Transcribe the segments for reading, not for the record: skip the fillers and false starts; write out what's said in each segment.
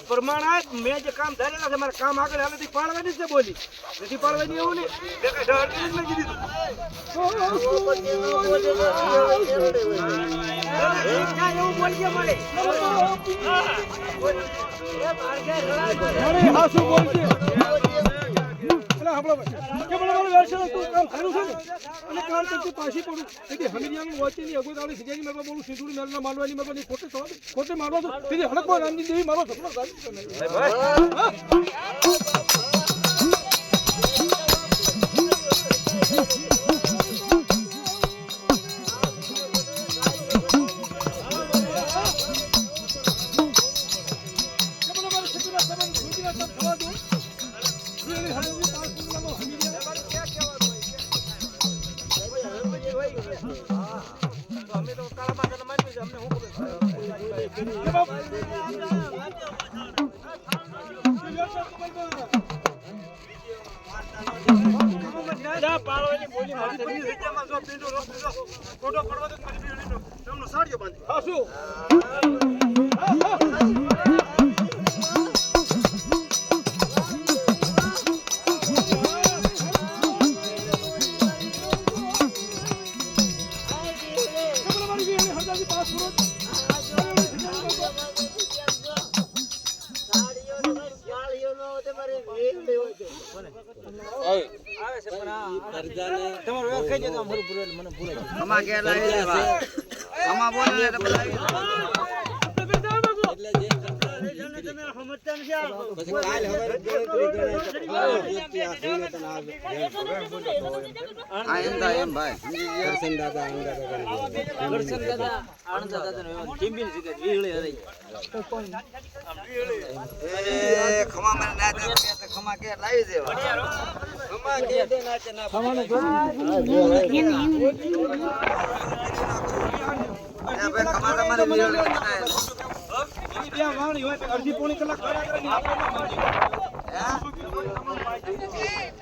પ્રમાણ આ મેં જે કામ ધારેલા છે મારા કામ આગળ હાલે પાડવાની છે બોલી નથી પાડવાની એવું નહીં પાછી પડું એટલે હમીરિયાનું વચ્ચેની અગોદ આવડી સિજાની મેળવા બોલું સિંધુડી મેળવા માલવાની મેળવાની ખોટે મારવા તો સીધી હડકમાં રામજી દેવી મારો સપનો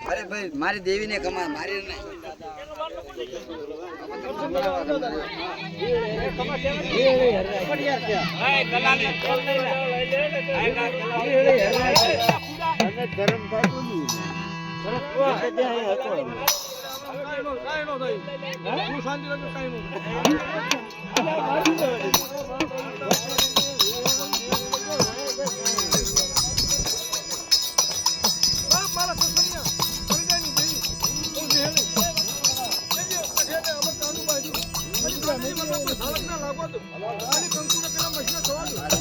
અરે ભાઈ મારી દેવી ને કમા મારી કંકુ પેલા મશીન થવાનું